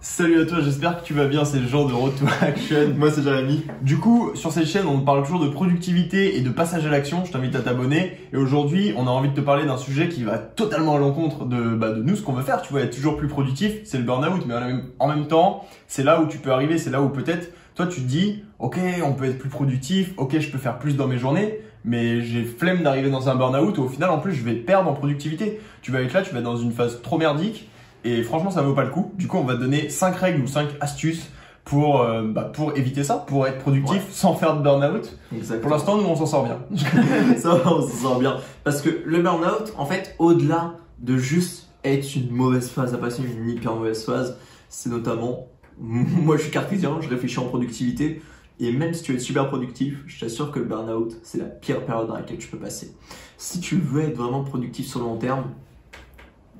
Salut à toi, j'espère que tu vas bien, c'est le genre de Road to Action. Moi c'est Jérémy. Du coup, sur cette chaîne, on parle toujours de productivité et de passage à l'action, je t'invite à t'abonner. Et aujourd'hui, on a envie de te parler d'un sujet qui va totalement à l'encontre de nous, ce qu'on veut faire, tu vois, être toujours plus productif, c'est le burn-out. Mais en même temps, c'est là où tu peux arriver, c'est là où peut-être, toi tu te dis, ok, on peut être plus productif, ok, je peux faire plus dans mes journées, mais j'ai flemme d'arriver dans un burn-out où au final, en plus, je vais perdre en productivité. Tu vas être là, tu vas être dans une phase trop merdique. Et franchement, ça vaut pas le coup. Du coup, on va te donner 5 règles ou 5 astuces pour éviter ça, pour être productif sans faire de burn-out. Exactement. Pour l'instant, nous, on s'en sort bien. Ça va, on s'en sort bien. Parce que le burn-out, en fait, au-delà de juste être une mauvaise phase, à passer une hyper mauvaise phase, c'est notamment, moi je suis cartésien, je réfléchis en productivité. Et même si tu es super productif, je t'assure que le burn-out, c'est la pire période dans laquelle tu peux passer. Si tu veux être vraiment productif sur le long terme,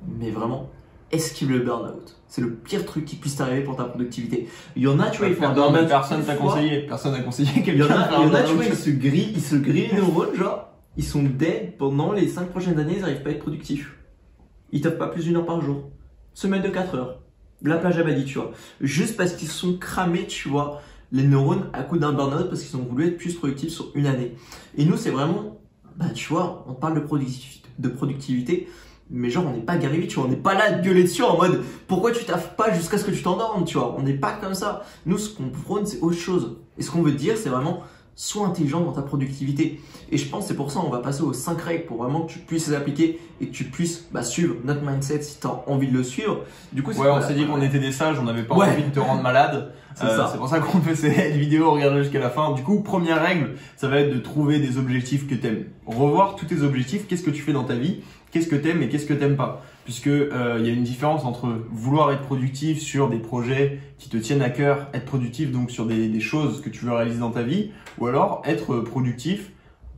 mais vraiment, esquive le burn-out. C'est le pire truc qui puisse t'arriver pour ta productivité. Il y en a, tu vois, ils font un burn-out. Personne t'a conseillé. Personne n'a conseillé Il y en quelqu'un. a, tu vois, ils se grillent les neurones, genre, ils sont dead pendant les 5 prochaines années, ils n'arrivent pas à être productifs. Ils tapent pas plus d'1 heure par jour. Semaine de 4 heures. La plage à Bali, tu vois. Juste parce qu'ils sont cramés, tu vois, les neurones à coup d'un burn-out parce qu'ils ont voulu être plus productifs sur une année. Et nous, c'est vraiment, tu vois, on parle de productivité. Mais genre, on n'est pas Gary Vee, tu vois, on n'est pas là à te gueuler dessus en mode pourquoi tu taffes pas jusqu'à ce que tu t'endormes, tu vois. On n'est pas comme ça. Nous, ce qu'on prône, c'est autre chose. Et ce qu'on veut te dire, c'est vraiment sois intelligent dans ta productivité. Et je pense que c'est pour ça qu'on va passer aux 5 règles pour vraiment que tu puisses les appliquer et que tu puisses suivre notre mindset si tu as envie de le suivre. Du coup, on s'est dit qu'on était des sages, on n'avait pas envie de te rendre malade. C'est pour ça qu'on fait cette vidéo, regarde jusqu'à la fin. Du coup, première règle, ça va être de trouver des objectifs que t'aimes. Revoir tous tes objectifs, qu'est-ce que tu fais dans ta vie, qu'est-ce que t'aimes et qu'est-ce que t'aimes pas. Puisque y a une différence entre vouloir être productif sur des projets qui te tiennent à cœur, être productif donc sur des choses que tu veux réaliser dans ta vie, ou alors être productif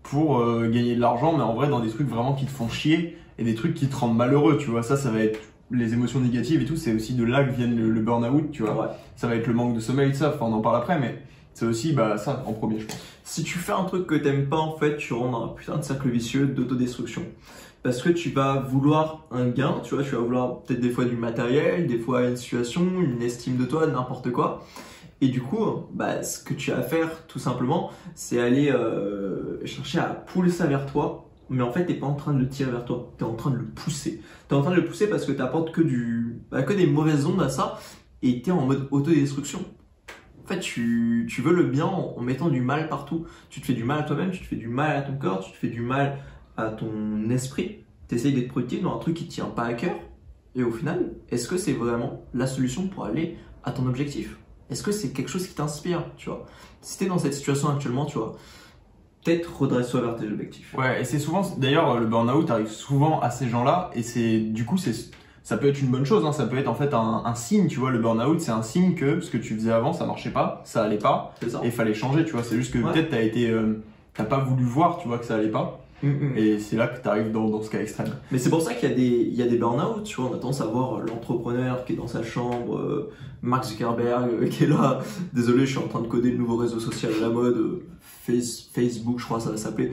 pour gagner de l'argent, mais en vrai dans des trucs vraiment qui te font chier et des trucs qui te rendent malheureux, tu vois. Ça va être les émotions négatives et tout, c'est aussi de là que viennent le burn-out, tu vois. Ouais. Ça va être le manque de sommeil, ça, enfin, on en parle après, mais c'est aussi ça en premier, je pense. Si tu fais un truc que t'aimes pas, en fait, tu rentres dans un putain de cercle vicieux d'autodestruction. Parce que tu vas vouloir un gain, tu vois, tu vas vouloir peut-être des fois du matériel, des fois une situation, une estime de toi, n'importe quoi. Et du coup, ce que tu as à faire, tout simplement, c'est aller chercher à pousser vers toi. Mais en fait, t'es pas en train de le tirer vers toi, t'es en train de le pousser. T'es en train de le pousser parce que t'apportes que des mauvaises ondes à ça et t'es en mode autodestruction. En fait, tu veux le bien en mettant du mal partout. Tu te fais du mal à toi-même, tu te fais du mal à ton corps, tu te fais du mal à ton esprit. Tu essayes d'être productif dans un truc qui ne tient pas à cœur. Et au final, est-ce que c'est vraiment la solution pour aller à ton objectif? Est-ce que c'est quelque chose qui t'inspire, tu vois? Si tu es dans cette situation actuellement, tu vois, peut-être redresse-toi vers tes objectifs. Ouais, et c'est souvent, d'ailleurs, le burn-out arrive souvent à ces gens-là, et ça peut être une bonne chose, hein. Ça peut être en fait un signe, tu vois. Le burn-out, c'est un signe que ce que tu faisais avant, ça marchait pas, ça allait pas, et il fallait changer, tu vois. C'est juste que peut-être t'as pas voulu voir, tu vois, que ça allait pas. Et c'est là que tu arrives dans ce cas extrême. Mais c'est pour ça qu'il y a des burn-out, tu vois. On a tendance à voir l'entrepreneur qui est dans sa chambre, Mark Zuckerberg qui est là. Désolé, je suis en train de coder le nouveau réseau social à la mode, Facebook, je crois que ça va s'appeler.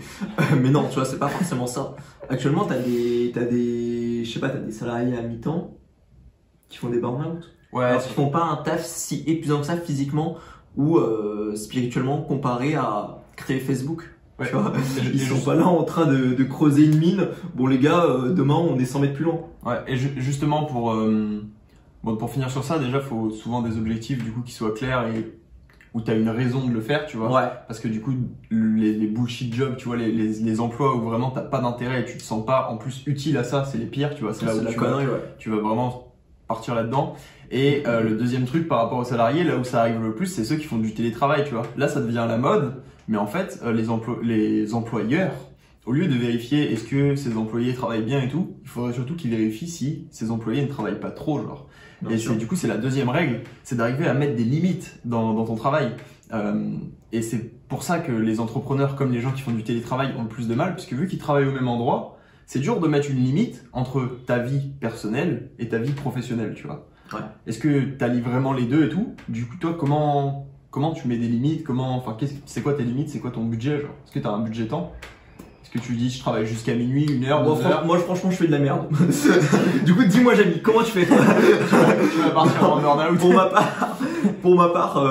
Mais non, tu vois, c'est pas forcément ça. Actuellement, t'as des salariés à mi-temps qui font des burn-out. Ouais. Alors qu'ils font pas un taf si épuisant que ça physiquement ou spirituellement comparé à créer Facebook. Ouais. Tu vois, ils sont pas là en train de creuser une mine. Bon les gars, demain on est 100 mètres plus loin. Ouais, et justement pour finir sur ça, déjà faut souvent des objectifs du coup qui soient clairs et où tu as une raison de le faire, tu vois. Ouais. Parce que du coup les bullshit jobs, tu vois, les emplois où vraiment t'as pas d'intérêt et tu te sens pas en plus utile à ça, c'est les pires, tu vois. C'est là où tu vas vraiment partir là-dedans. Et le deuxième truc par rapport aux salariés, là où ça arrive le plus, c'est ceux qui font du télétravail, tu vois. Là ça devient la mode. Mais en fait, les employeurs, au lieu de vérifier est-ce que ces employés travaillent bien et tout, il faudrait surtout qu'ils vérifient si ces employés ne travaillent pas trop, genre. Du coup, c'est la deuxième règle, c'est d'arriver à mettre des limites dans ton travail. Et c'est pour ça que les entrepreneurs, comme les gens qui font du télétravail, ont le plus de mal, puisque vu qu'ils travaillent au même endroit, c'est dur de mettre une limite entre ta vie personnelle et ta vie professionnelle, tu vois. Ouais. Est-ce que tu allies vraiment les deux et tout? Du coup, toi, comment tu mets des limites? C'est quoi tes limites? C'est quoi ton budget, genre? Est-ce que tu as un budget temps? Est-ce que tu dis je travaille jusqu'à minuit, 1 heure, 2 heures? Moi franchement je fais de la merde. Du coup dis-moi Jamie, comment tu fais? Tu vas partir en burn-out. Pour ma part,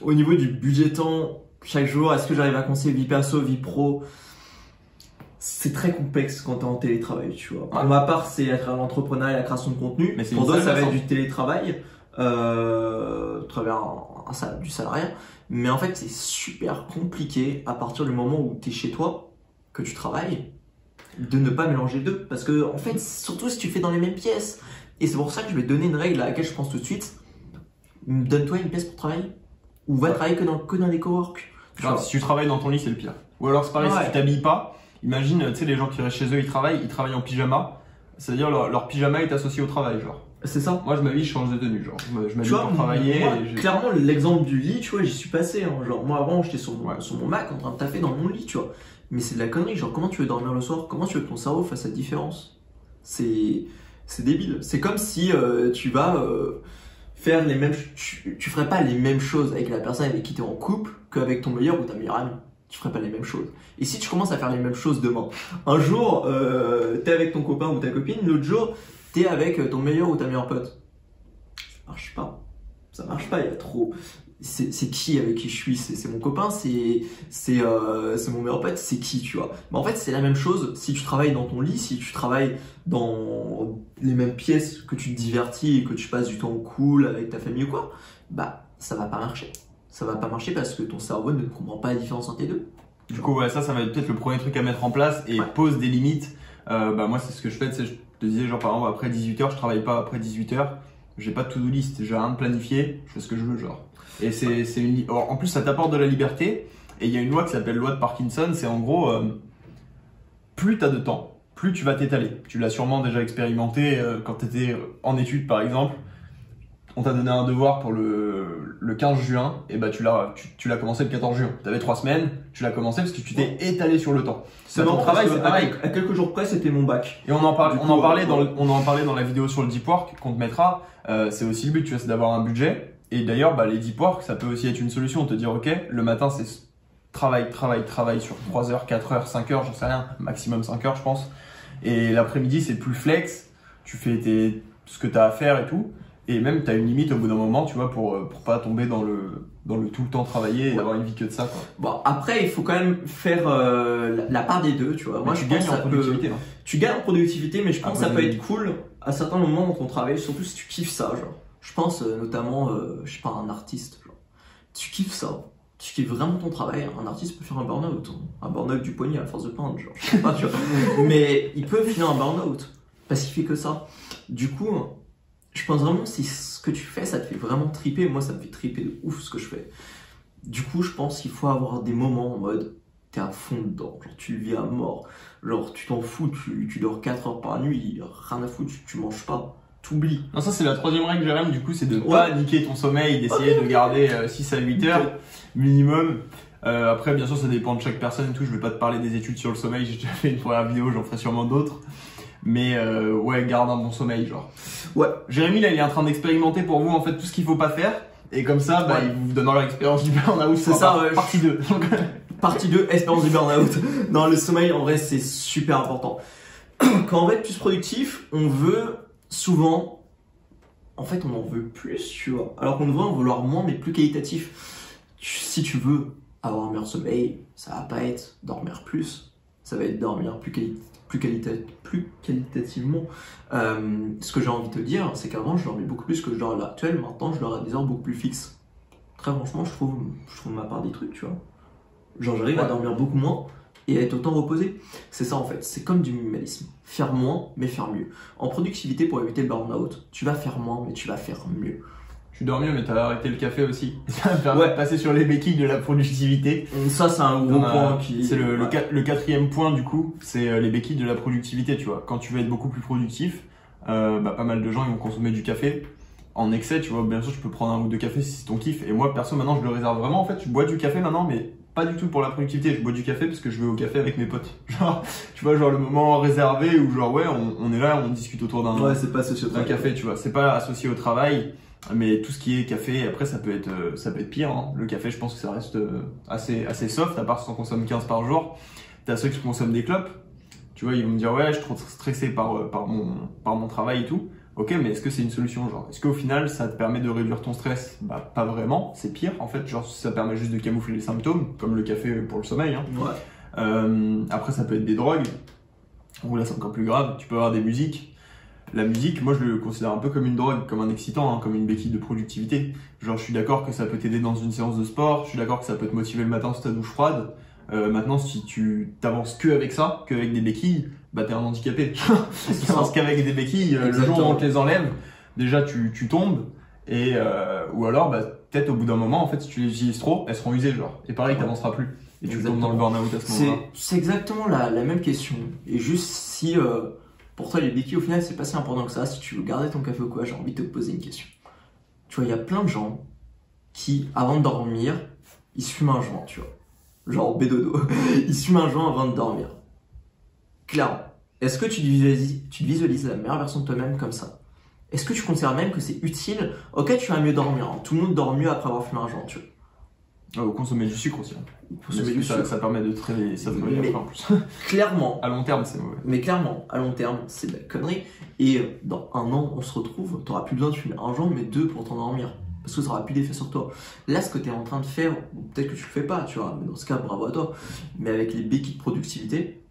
au niveau du budget temps, chaque jour, est-ce que j'arrive à concilier vie perso, vie pro? C'est très complexe quand t'es en télétravail, tu vois. Pour ma part, c'est à travers l'entrepreneuriat et la création de contenu. Mais pour d'autres, ça va être du télétravail, à travers du salariat. Mais en fait, c'est super compliqué à partir du moment où t'es chez toi, que tu travailles, de ne pas mélanger les deux. Parce que, en fait, surtout si tu fais dans les mêmes pièces. Et c'est pour ça que je vais te donner une règle à laquelle je pense tout de suite. Donne-toi une pièce pour travailler. Ou va travailler que dans les coworks. Si tu travailles dans ton lit, c'est le pire. Ou alors c'est pareil, si tu t'habilles pas, imagine, tu sais, les gens qui restent chez eux, ils travaillent en pyjama. C'est-à-dire leur pyjama est associé au travail, genre. C'est ça. Moi, je m'habille, je change de tenue, genre. Je m'habille pour travailler. Moi, clairement, l'exemple du lit, tu vois, j'y suis passé. Hein. Genre, moi, avant, j'étais sur mon Mac en train de taffer dans mon lit, tu vois. Mais c'est de la connerie. Genre, comment tu veux dormir le soir? Comment tu veux que ton cerveau fasse la différence? C'est débile. C'est comme si tu vas faire les mêmes. Tu ferais pas les mêmes choses avec la personne avec qui tu es en couple qu'avec ton meilleur ou ta meilleure amie. Tu ferais pas les mêmes choses. Et si tu commences à faire les mêmes choses demain, un jour, t'es avec ton copain ou ta copine, l'autre jour, t'es avec ton meilleur ou ta meilleure pote. Ça marche pas. Ça marche pas, il y a trop. C'est qui avec qui je suis? C'est mon copain, c'est mon meilleur pote, c'est qui, tu vois? Mais en fait, c'est la même chose si tu travailles dans ton lit, si tu travailles dans les mêmes pièces, que tu te divertis et que tu passes du temps cool avec ta famille ou quoi, bah, ça va pas marcher. Ça va pas marcher parce que ton cerveau ne comprend pas la différence entre les deux. Du coup, ouais, ça va être peut-être le premier truc à mettre en place et pose des limites. Bah, moi, c'est ce que je fais, tu sais, je te disais, genre, par exemple, après 18h, je travaille pas après 18h. J'ai pas de to-do list, j'ai rien de planifié, je fais ce que je veux, genre. Et en plus, ça t'apporte de la liberté. Et il y a une loi qui s'appelle loi de Parkinson. C'est en gros, plus t'as de temps, plus tu vas t'étaler. Tu l'as sûrement déjà expérimenté quand t'étais en études, par exemple. On t'a donné un devoir pour le 15 juin, et bah tu l'as commencé le 14 juin. T'avais 3 semaines, tu l'as commencé parce que tu t'es étalé sur le temps. C'est ton travail, c'est pareil. À quelques jours près, c'était mon bac. Et on en parlait dans la vidéo sur le deep work qu'on te mettra. C'est aussi le but, tu vois, c'est d'avoir un budget. Et d'ailleurs, bah, les deep work, ça peut aussi être une solution. Te dire, ok, le matin, c'est travail sur 3 heures, 4 heures, 5 heures, j'en sais rien, maximum 5 heures, je pense. Et l'après-midi, c'est plus flex. Tu fais ce que tu as à faire et tout. Et même, tu as une limite au bout d'un moment, tu vois, pour pas tomber dans le tout le temps travailler et avoir une vie que de ça, quoi. Bon, après, il faut quand même faire la part des deux, tu vois. Moi, tu gagnes en productivité. Tu gagnes en productivité, mais je pense que ça peut être cool à certains moments dans ton travail, surtout si tu kiffes ça, genre. Je pense notamment, je sais pas, un artiste, genre. Tu kiffes ça. Tu kiffes vraiment ton travail. Un artiste peut faire un burn-out. Un burn-out du poignet à force de peindre, genre. Je sais pas, tu vois. Mais il peut finir un burn-out. Parce qu'il fait que ça. Du coup, je pense vraiment si ce que tu fais, ça te fait vraiment triper. Moi, ça me fait triper de ouf ce que je fais. Du coup, je pense qu'il faut avoir des moments en mode, t'es à fond dedans. Genre, tu le vis à mort. Genre, tu t'en fous, tu dors 4 heures par nuit, rien à foutre, tu manges pas. T'oublies. Non, ça c'est la troisième règle, Jérém, du coup, c'est de pas niquer ton sommeil, d'essayer de garder 6 à 8 heures minimum. Après, bien sûr, ça dépend de chaque personne et tout. Je vais pas te parler des études sur le sommeil, j'ai déjà fait une première vidéo, j'en ferai sûrement d'autres. Mais ouais, garde un bon sommeil, genre. Ouais. Jérémy, là, il est en train d'expérimenter pour vous, en fait, tout ce qu'il faut pas faire. Et comme ça, bah, il vous donnera l'expérience du burn-out. C'est ça, ouais. Partie 2. Partie 2, expérience du burn-out. Non, le sommeil, en vrai, c'est super important. Quand on veut être plus productif, on veut souvent, en fait, on en veut plus, tu vois. Alors qu'on devrait en vouloir moins, mais plus qualitatif. Si tu veux avoir un meilleur sommeil, ça va pas être dormir plus, ça va être dormir plus qualitativement. Ce que j'ai envie de te dire, c'est qu'avant, je dormais beaucoup plus que je dors à l'heure actuelle. Maintenant, je dors à des heures beaucoup plus fixes. Très franchement, je trouve ma part des trucs, tu vois. Genre, j'arrive à dormir beaucoup moins et à être autant reposé. C'est ça en fait, c'est comme du minimalisme. Faire moins, mais faire mieux. En productivité, pour éviter le burn-out, tu vas faire moins, mais tu vas faire mieux. Tu dors mieux, mais t'as arrêté le café aussi. Ça va permettre de passer sur les béquilles de la productivité. Ça, c'est un gros point qui... C'est le quatrième point, du coup, c'est les béquilles de la productivité, tu vois. Quand tu veux être beaucoup plus productif, bah, pas mal de gens, ils vont consommer du café en excès, tu vois. Bien sûr, tu peux prendre un ou deux cafés si c'est ton kiff. Et moi, perso, maintenant, je le réserve vraiment. En fait, je bois du café maintenant, mais pas du tout pour la productivité. Je bois du café parce que je vais au café avec mes potes. Genre, tu vois, genre le moment réservé où genre, ouais, on est là, on discute autour d'un c'est pas associé au travail. Café, tu vois. C'est pas associé au travail. Mais tout ce qui est café, après, ça peut être pire, hein. Le café, je pense que ça reste assez soft, à part si on consomme 15 par jour. T'as ceux qui consomment des clopes, tu vois, ils vont me dire ouais, je suis trop stressé par mon travail et tout. Ok, mais est-ce que c'est une solution, genre? Est-ce qu'au final, ça te permet de réduire ton stress? Bah, pas vraiment, c'est pire, en fait. Genre, ça permet juste de camoufler les symptômes, comme le café pour le sommeil, hein. Ouais. Après, ça peut être des drogues, ou là, c'est encore plus grave. Tu peux avoir des musiques. La musique, moi, je le considère un peu comme une drogue, comme un excitant, hein, comme une béquille de productivité. Genre, je suis d'accord que ça peut t'aider dans une séance de sport, je suis d'accord que ça peut te motiver le matin sur ta douche froide. Maintenant, si tu t'avances que avec ça, que avec des béquilles, bah t'es un handicapé. Si tu avances qu'avec des béquilles, le jour où on te les enlève, déjà tu tombes, et ou alors bah peut-être au bout d'un moment, en fait, si tu les utilises trop, elles seront usées, genre. Et pareil, t'avanceras plus. Et tu tombes dans le burn-out à ce moment-là. C'est exactement la même question. Et juste si pour toi les béquilles au final c'est pas si important que ça, si tu veux garder ton café ou quoi, j'ai envie de te poser une question. Tu vois, il y a plein de gens qui, avant de dormir, ils se fument un joint, tu vois. Genre bédodo. Ils se fument un joint avant de dormir. Clairement. Est-ce que tu te visualises la meilleure version de toi-même comme ça? Est-ce que tu considères même que c'est utile? Ok, tu vas mieux dormir. Hein. Tout le monde dort mieux après avoir fumé un joint, tu vois. Ou consommer du sucre aussi. Consommer du sucre, ça permet de traîner, ça te réveille après en plus. Clairement. À long terme, c'est mauvais. Mais clairement, à long terme, c'est de la connerie. Et dans un an, on se retrouve, t'auras plus besoin de fumer un joint, mais deux pour t'endormir. Parce que ça n'aura plus d'effet sur toi. Là, ce que tu es en train de faire, peut-être que tu le fais pas, tu vois, mais dans ce cas, bravo à toi. Mais avec les béquilles de productivité,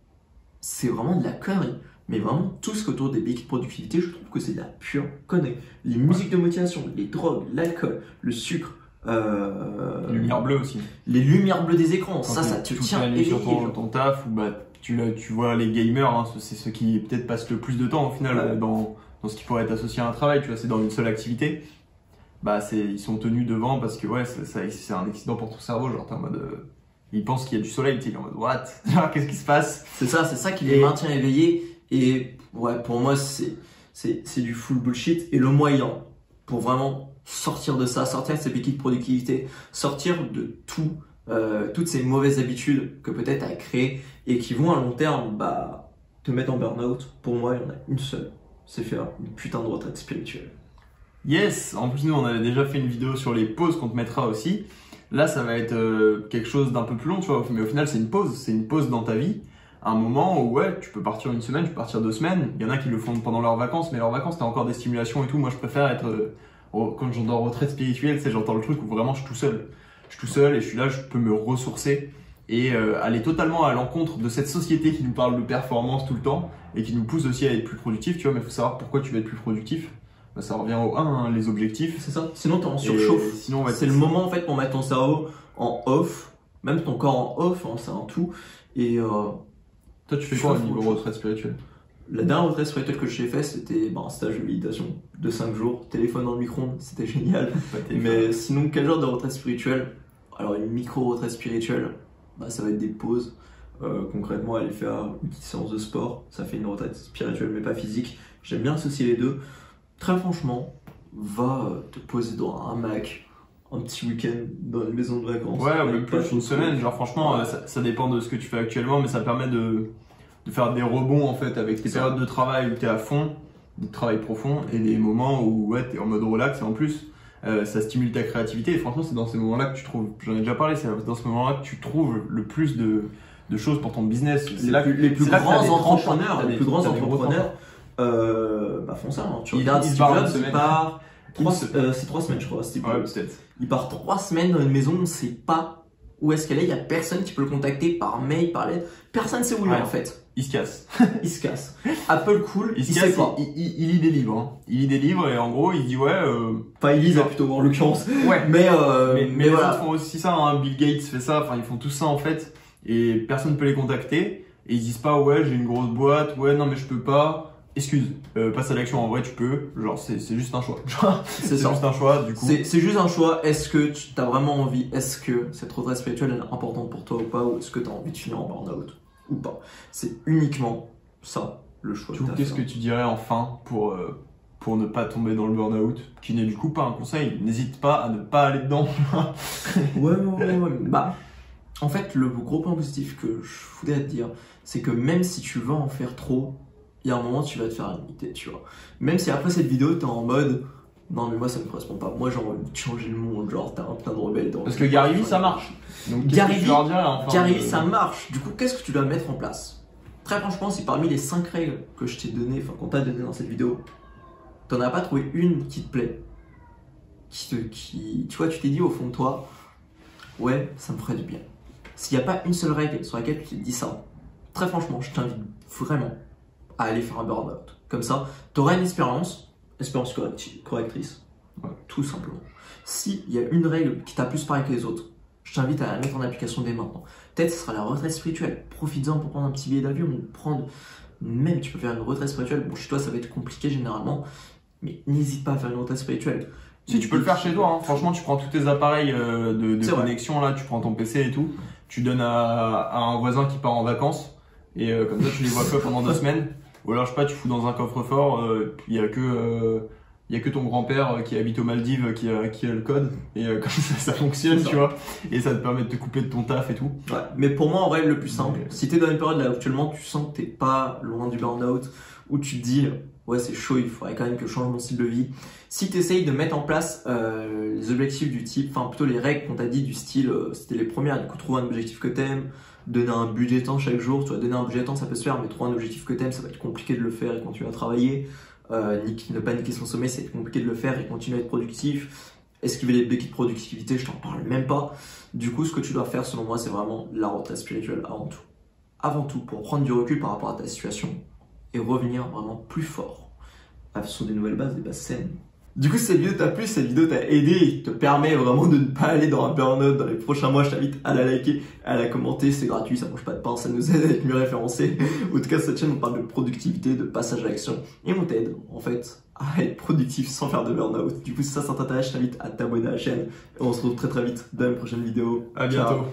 c'est vraiment de la connerie. Mais vraiment, tout ce autour des béquilles de productivité, je trouve que c'est de la pure connerie. Les musiques de motivation, les drogues, l'alcool, le sucre, les lumières bleues aussi. Les lumières bleues des écrans, quand ça te tient éveillé sur ton taf, ou bah, tu vois les gamers, hein, c'est ceux qui peut-être passent le plus de temps au final dans ce qui pourrait être associé à un travail, tu vois, c'est dans une seule activité. Bah ils sont tenus devant parce que ouais, c'est un accident pour ton cerveau, genre t'es en mode ils pensent qu'il y a du soleil, tu es en mode what, qu'est-ce qui se passe? C'est ça qui les maintient éveillés. Et ouais, pour moi c'est du full bullshit. Et le moyen pour vraiment sortir de ça, sortir de ces béquilles de productivité, sortir de toutes ces mauvaises habitudes que peut-être tu as créées et qui vont à long terme bah te mettre en burn-out, pour moi il y en a une seule, c'est faire une putain de retraite spirituelle. Yes, en plus nous on avait déjà fait une vidéo sur les pauses qu'on te mettra aussi. Là ça va être quelque chose d'un peu plus long, tu vois, mais au final c'est une pause dans ta vie. Un moment où ouais, tu peux partir une semaine, tu peux partir 2 semaines. Il y en a qui le font pendant leurs vacances, mais leurs vacances t'as encore des stimulations et tout. Moi je préfère être, quand j'entends retraite spirituelle, c'est j'entends le truc où vraiment je suis tout seul. Je suis tout seul et je suis là, je peux me ressourcer et aller totalement à l'encontre de cette société qui nous parle de performance tout le temps et qui nous pousse aussi à être plus productif, tu vois, mais il faut savoir pourquoi tu vas être plus productif. Bah, ça revient au 1, hein, les objectifs. C'est ça. Sinon, t'es en surchauffe. Sinon, c'est le moment en fait pour mettre ton cerveau en off, même ton corps en off, hein, c'est un tout. Et toi, tu fais quoi au niveau retraite spirituelle? La dernière retraite spirituelle que j'ai fait, c'était un stage de méditation de 5 jours, téléphone dans le micro-ondes, c'était génial. Mais sinon, quel genre de retraite spirituelle? Alors, une micro-retraite spirituelle, bah, ça va être des pauses. Concrètement, aller faire une petite séance de sport, ça fait une retraite spirituelle mais pas physique. J'aime bien associer les deux. Très franchement, va te poser dans un hamac, un petit week-end dans une maison de vacances. Ouais, ou même plus une semaine. Genre franchement, ça dépend de ce que tu fais actuellement, mais ça permet de faire des rebonds en fait avec tes périodes de travail où tu es à fond, de travail profond, et des moments où ouais, tu es en mode relax et en plus ça stimule ta créativité. Et franchement, c'est dans ces moments-là que tu trouves, j'en ai déjà parlé, c'est dans ce moment-là que tu trouves le plus de choses pour ton business. Les plus grands entrepreneurs font ça. Hein. Tu regardes Steve Jobs, il part c'est 3 semaines je crois. Steve Jobs. Il part 3 semaines dans une maison, on ne sait pas où est-ce qu'elle est, il n'y a personne qui peut le contacter par mail, par lettre, personne ne sait où il est en fait. Il se casse. Il se casse. Apple cool, il sait pas. Il lit des livres. Hein. Il lit des livres et en gros il dit ouais. Enfin il lit plutôt en l'occurrence. Ouais. Mais les autres font aussi ça. Hein. Bill Gates fait ça. Enfin ils font tout ça en fait et personne ne peut les contacter et ils disent pas ouais j'ai une grosse boîte, ouais non mais je peux pas. Excuse, passe à l'action, en vrai tu peux, genre c'est juste un choix. C'est juste un choix du coup. C'est juste un choix, est-ce que tu as vraiment envie, est-ce que cette retraite spirituelle est importante pour toi ou pas, ou est-ce que tu as envie de finir en burn-out ou pas. C'est uniquement ça le choix. Qu'est-ce que tu dirais enfin pour ne pas tomber dans le burn-out, qui n'est du coup pas un conseil, n'hésite pas à ne pas aller dedans. ouais. Bah, en fait le gros point positif que je voudrais te dire, c'est que même si tu vas en faire trop, il y a un moment tu vas te faire limiter, tu vois. Même si après cette vidéo t'es en mode Non, mais moi ça me correspond pas. Moi j'ai envie de changer le monde, genre t'as un plein de rebelles dans. Parce que Gary Vee ça marche. Donc Gary Vee, enfin, ça marche. Du coup, qu'est-ce que tu dois mettre en place? Très franchement, si parmi les 5 règles que je t'ai données, enfin qu'on t'a donné dans cette vidéo, t'en as pas trouvé une qui te plaît, tu vois, tu t'es dit au fond de toi, ouais, ça me ferait du bien. S'il n'y a pas une seule règle sur laquelle tu te dis ça, très franchement, je t'invite vraiment à aller faire un burn-out. Comme ça, tu auras une expérience correctrice, ouais, tout simplement. S'il y a une règle qui t'a plus parlé que les autres, je t'invite à la mettre en application dès maintenant. Peut-être ce sera la retraite spirituelle. Profites-en pour prendre un petit billet d'avion ou prendre. Même tu peux faire une retraite spirituelle. Bon, chez toi, ça va être compliqué généralement, mais n'hésite pas à faire une retraite spirituelle. Si, tu peux le faire chez toi. Hein. Franchement, tu prends tous tes appareils de connexion, là, tu prends ton PC et tout. Tu donnes à un voisin qui part en vacances. Et comme ça, tu les vois que pendant 2 semaines. Ou alors, je sais pas, tu fous dans un coffre-fort. Il y a que ton grand-père qui habite aux Maldives qui a le code. Et comme ça fonctionne, tu vois. Et ça te permet de te couper de ton taf et tout. Ouais, mais pour moi, en vrai, le plus simple, si t'es dans une période là actuellement, tu sens que t'es pas loin du burn-out, où tu te dis, ouais, c'est chaud, il faudrait quand même que je change mon style de vie. Si tu essayes de mettre en place les objectifs du type, enfin plutôt les règles qu'on t'a dit du style, c'était les premières, du coup, trouver un objectif que t'aimes, donner un budget temps chaque jour. Tu vois, donner un budget temps, ça peut se faire, mais trouver un objectif que t'aimes, ça va être compliqué de le faire et continuer à travailler. Ne pas niquer son sommeil, c'est compliqué de le faire et continuer à être productif. Esquiver les béquilles de productivité, je t'en parle même pas. Du coup, ce que tu dois faire, selon moi, c'est vraiment la retraite spirituelle avant tout. Avant tout, pour prendre du recul par rapport à ta situation et revenir vraiment plus fort sur des nouvelles bases, des bases saines. Du coup, si cette vidéo t'a plu, cette vidéo t'a aidé, te permet vraiment de ne pas aller dans un burn-out dans les prochains mois, je t'invite à la liker, à la commenter, c'est gratuit, ça mange pas de pain, ça nous aide à être mieux référencés. En tout cas, cette chaîne, on parle de productivité, de passage à l'action, et on t'aide, en fait, à être productif sans faire de burn-out. Du coup, si ça t'intéresse, je t'invite à t'abonner à la chaîne, et on se retrouve très très vite dans une prochaine vidéo. À bientôt. Ciao.